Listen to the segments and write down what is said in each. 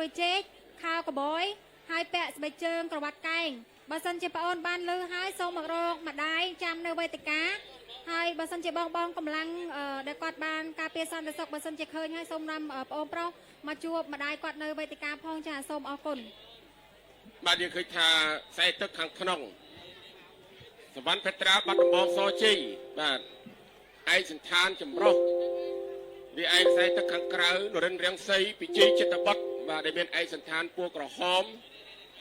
រួយជែកខោកបយហើយពាក់ស្បែកជើងក្រវ៉ាត់កែងបើសិនជាប្អូនបានលឺហើយសូមមករកម្ដាយចាំនៅវេទិកាហើយបើសិនជាបងកម្លាំងដែលគាត់បានការពារសន្តិសុខបើសិនជាឃើញហើយសូមនាំប្អូនប្រុសមកជួបម្ដាយគាត់នៅវេទិកាផងចាសូមអរគុណបាទយើងឃើញថាខ្សែទឹកខាងក្នុងសវណ្ណពេត្រាបាត់ដំបងសជីបាទឯកសន្តានចម្រុះវាឯកខ្សែទឹកខាងក្រៅនរិនរាំងសីពិជ័យចិត្តបុត្របាទដែលមានឯកសន្តានពណ៌ក្រហម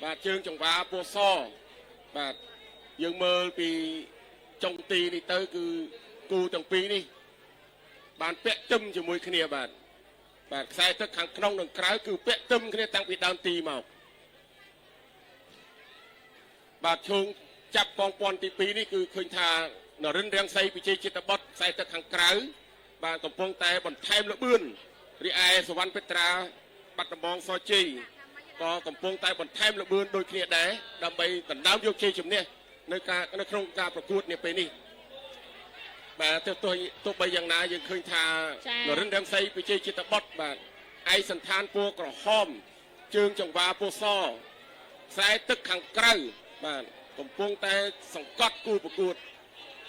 បាទជើងចង្វាពណ៌សបាទយើងមើលពីចុងទីនេះទៅគឺគូទាំងពីរនេះបានពាក់ទឹមជាមួយគ្នាបាទខ្សែទឹកខាងក្នុងនិងក្រៅគឺពាក់ទឹមគ្នាតាំងពីដើមទីមកបាទឈោងចាប់កងពាន់ទី2នេះគឺឃើញថានរិនរាំងសីពិជ័យចិត្តបុត្រខ្សែទឹកខាងក្រៅបាទកំពុងតែបន្ថែមល្បឿនរីឯសវណ្ណពេត្រាបាត់ដំបងសជីក៏កំពុងតែបន្ថែមល្បឿនដូចគ្នាដែរដើម្បីដណ្ដើមយកជ័យជំនះនៅក្នុងការប្រកួតនាពេលនេះបាទទោះបីយ៉ាងណាយើងឃើញថានរិនរាំងសីពិជ័យចិត្តបុត្របាទឯកសន្តានពណ៌ក្រហមជើងចង្វាពណ៌សខ្សែទឹកខាងក្រៅបាទកំពុងតែសង្កត់គូប្រកួត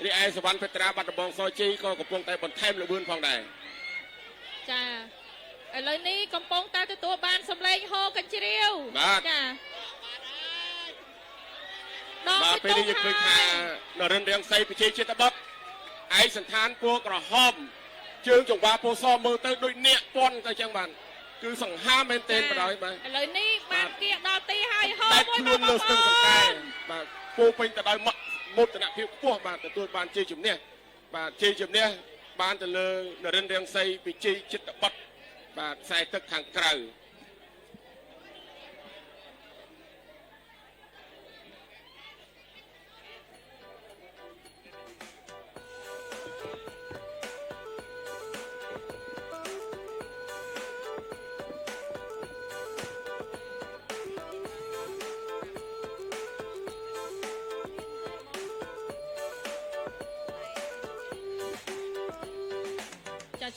រីឯសវណ្ណពេត្រាបាត់ដំបងសជីក៏កំពុងតែបន្ថែមល្បឿនផងដែរចាឥឡូវនេះកំពុងតែទទួលបានសម្លេងហូកញ្ជ្រៀវចាបាទពេលនេះយើងឃើញថានរិនរាំងសីពិជ័យចិត្តបុត្រឯកសន្តានពណ៌ក្រហមជើងចង្វាពណ៌សមើលទៅដូចនាគពាន់ទៅចឹងបាទគឺសង្ហាមែនទែនបណ្ដោយបាទឥឡូវនេះបានគៀកដល់ទីហើយហូមួយមកលើស្ទឹងសង្កែបាទពោពេញទៅដោយមោទនភាពខ្ពស់បាទទទួលបានជ័យជំនះបាទជ័យជំនះបានទៅលើនរិនរាំងសីពិជ័យចិត្តបុត្របាទខ្សែទឹកខាងក្រៅ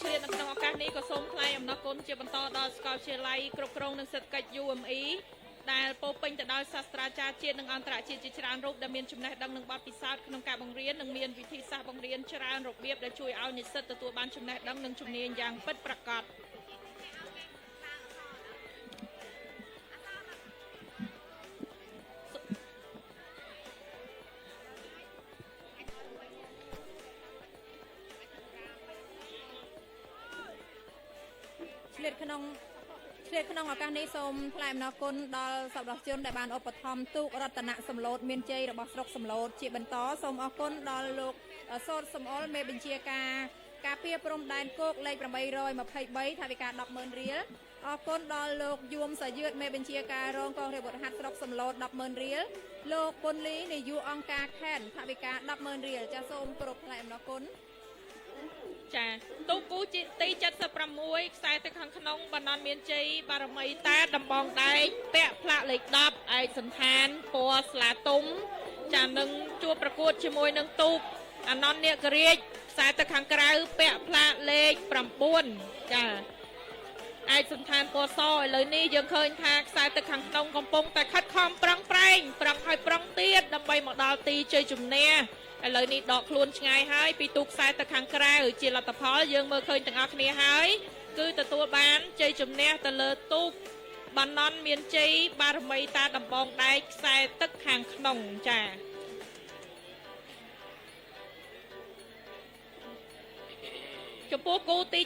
ឆ្លៀតនៅក្នុងឱកាសនេះក៏សូមថ្លែងអំណរគុណជាបន្តដល់សាកលវិទ្យាល័យគ្រប់គ្រងនិងសេដ្ឋកិច្ច UME ដែលពោពេញទៅដោយសាស្ត្រាចារ្យជាតិនិងអន្តរជាតិជាច្រើនរូបដែលមានចំណេះដឹងនិងបទពិសោធន៍ក្នុងការបង្រៀននិងមានវិធីសាស្ត្របង្រៀនច្រើនរបៀបដែលជួយឲ្យនិស្សិតទទួលបានចំណេះដឹងនិងជំនាញយ៉ាងពិតប្រាកដឆ្លៀតក្នុងឱកាសនេះសូមថ្លែងអំណរគុណដល់សប្បុរសជនដែលបានឧបត្ថម្ភទូករតនៈសម្លូតមានជ័យរបស់ស្រុកសម្លូតជាបន្តសូមអរគុណដល់លោកសូតសំអល់មេបញ្ជាការពារព្រំដែនគោកលេខ823ថាវិការ 10,000 រៀលអរគុណដល់លោកយួមសាយឿតមេបញ្ជាការរងកងរាជបុត្រហាត់ស្រុកសម្លូត 10,000 រៀលលោកពុនលីនាយកអង្គការខេត្តថាវិការ 10,000 រៀលចាសសូមគោរពថ្លែងអំណរគុណចាទូគូទី76ខ្សែទឹកខាងក្នុងបណ្ណនមានជ័យបារមីតាដំបងដែកពាក់ផ្លាកលេខ10ឯកសន្តានពណ៌ស្លាទុំចានឹងជួបប្រកួតជាមួយនឹងទូកអនន្តនាគរាជខ្សែទឹកខាងក្រៅពាក់ផ្លាកលេខ9ចាឯកសន្តានពណ៌សឥឡូវនេះយើងឃើញថាខ្សែទឹកខាងក្នុងកំពុងតែខិតខំប្រឹងប្រែងហើយប្រឹងទៀតដើម្បីមកដល់ទីជ័យជំនះឥឡូវនេះដកខ្លួនឆ្ងាយហើយពីទូកខ្សែទឹកខាងក្រៅជាលទ្ធផលយើងមើលឃើញទាំងអស់គ្នាហើយគឺទទួលបានជ័យជំនះទៅលើទូកបណ្ណនមានជ័យបារមីតាដំបងដែកខ្សែទឹកខាងក្នុងចាចំពោះគូទី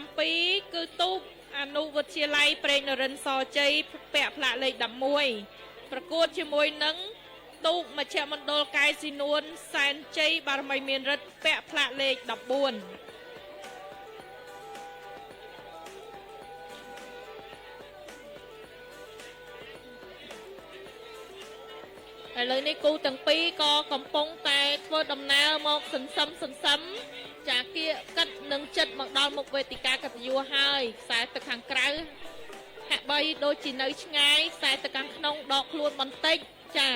77គឺទូកអនុវិទ្យាល័យព្រេងនរិនសជ័យពាក់ផ្លាកលេខ11ប្រកួតជាមួយនឹងទូកមជ្ឈមណ្ឌលកែស៊ីនួនសែនជ័យបារមីមានរិទ្ធពាក់ផ្លាកលេខ14ឥឡូវនេះគូទាំងពីរក៏កំពុងតែធ្វើដំណើរមកសន្សឹមចាគៀកកាត់នឹងចិត្តមកដល់មុខវេទិកាកតញ្ញូហើយខ្សែទឹកខាងក្រៅហាក់បីដូចជានៅឆ្ងាយខ្សែទឹកខាងក្នុងដកខ្លួនបន្តិចចា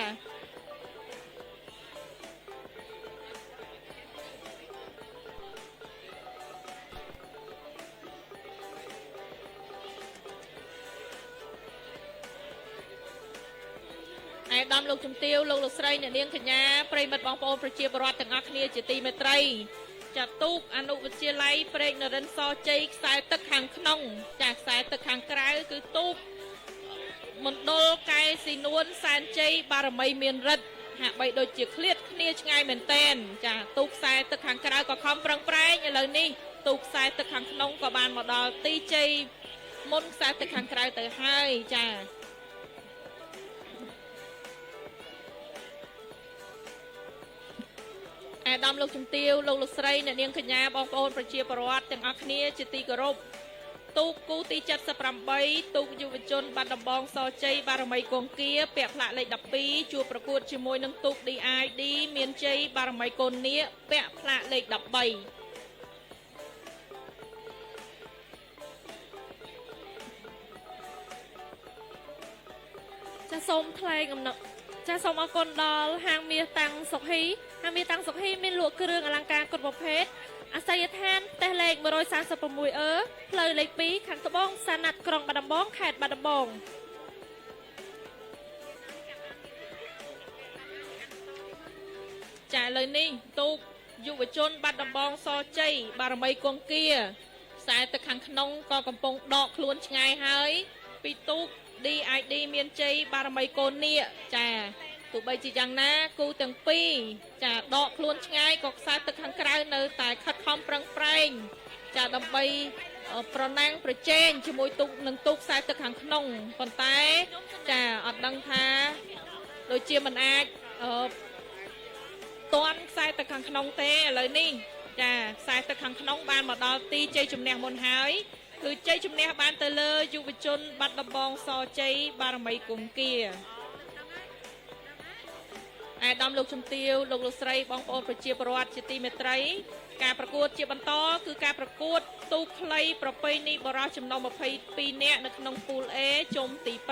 ឯដំលោកជំទាវលោកលោកស្រីអ្នកនាងកញ្ញាប្រិមិត្តបងប្អូនប្រជាពលរដ្ឋទាំងអស់គ្នាជាទីមេត្រីចាទូកអនុវិទ្យាល័យព្រែកនរិនសជ័យខ្សែទឹកខាងក្នុងចាខ្សែទឹកខាងក្រៅគឺទូកមណ្ឌលកែស៊ីនួនសែនជ័យបារមីមានរិទ្ធហាក់បីដូចជាឃ្លាតគ្នាឆ្ងាយមែនតែនចាទូកខ្សែទឹកខាងក្រៅក៏ខំប្រឹងប្រែងឥឡូវនេះទូកខ្សែទឹកខាងក្នុងក៏បានមកដល់ទីជ័យមុនខ្សែទឹកខាងក្រៅទៅហើយចាអាដាមលោកជំទាវលោកលោកស្រីអ្នកនាងកញ្ញាបងប្អូនប្រជាពលរដ្ឋទាំងអស់គ្នាជាទីគោរពទូកគូទី78ទូកយុវជនបាត់ដំបងសជ័យបារមីគង្គាពាក់ផ្លាកលេខ12ជួបប្រកួតជាមួយនឹងទូក DID មានជ័យបារមីកូននាគពាក់ផ្លាកលេខ13ចាសូមថ្លែងអំណរចាសូមអរគុណដល់ហាងមាសតាំងសុខីហាងមាសតាំងសុខីមានលក់គ្រឿងអលង្ការគ្រប់ប្រភេទអាស័យដ្ឋានផ្ទះលេខ136ផ្លូវលេខ2ខាងត្បូងសាណាត់ក្រុងបាត់ដំបងខេត្តបាត់ដំបងចាឥឡូវនេះទូកយុវជនបាត់ដំបងសជ័យបារមីគង្គាខ្សែទឹកខាងក្នុងក៏កំពុងដកខ្លួនឆ្ងាយហើយពីទូក DID មានជ័យបារមីកូននាគចាទោះបីជាយ៉ាងណាគូទាំងពីរចាដកខ្លួនឆ្ងាយក៏ខ្សែទឹកខាងក្រៅនៅតែខិតខំប្រឹងប្រែងចាដើម្បីប្រណាំងប្រជែងជាមួយទូកនឹងទូកខ្សែទឹកខាងក្នុងប៉ុន្តែចាអត់ដឹងថាដូចជាមិនអាចតាន់ខ្សែទឹកខាងក្នុងទេឥឡូវនេះចាខ្សែទឹកខាងក្នុងបានមកដល់ទីជ័យជំនះមុនហើយគឺជ័យជំនះបានទៅលើយុវជនបាត់ដំបងសជ័យបារមីគង្គាអាដាមលោកជំទាវលោកលោកស្រីបងប្អូនប្រជាពលរដ្ឋជាទីមេត្រីការប្រកួតជាបន្តគឺការប្រកួតទូកខ្លីប្រពៃណីបរោះចំណុះ22នាក់នៅក្នុងពូល A ជុំទី5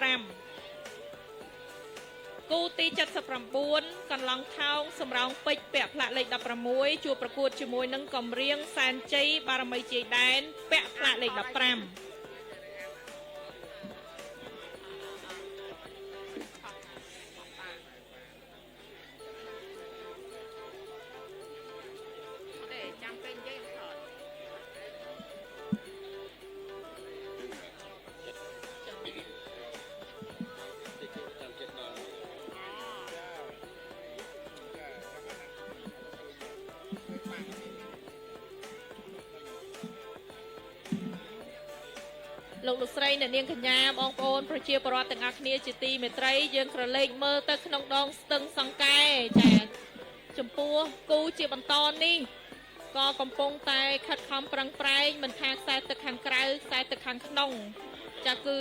គូទី79កន្លងថោងសំរោងពេជ្រពាក់ផ្លាកលេខ16ជួបប្រកួតជាមួយនឹងកំរៀងសែនជ័យបារមីជ័យដែនពាក់ផ្លាកលេខ15លោកលោកស្រីអ្នកនាងកញ្ញាបងប្អូនប្រជាពលរដ្ឋទាំងអស់គ្នាជាទីមេត្រីយើងក្រឡេកមើលទៅក្នុងដងស្ទឹងសង្កែចាចំពោះគូជាបន្តនេះក៏កំពុងតែខិតខំប្រឹងប្រែងមិនថាខ្សែទឹកខាងក្រៅខ្សែទឹកខាងក្នុងចាគឺ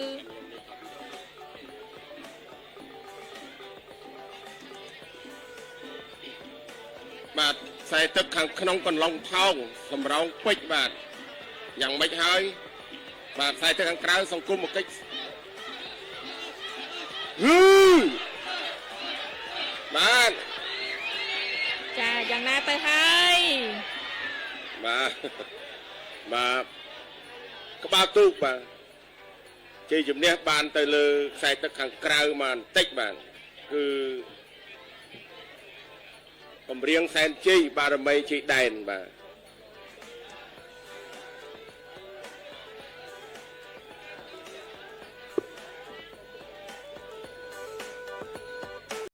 បាទខ្សែទឹកខាងក្នុងកន្លងថោងសំរោងពេជ្របាទយ៉ាងម៉េចហើយបាទខ្សែទឹកខាងក្រៅសង្គមមកកិច្ចបាទចាយ៉ាងណាទៅហើយបាទក្បាលទូកបាទជ័យជំនះបានទៅលើខ្សែទឹកខាងក្រៅមកបន្តិចបាទគឺកំរៀងសែនជ័យបារមីជ័យដែនបាទ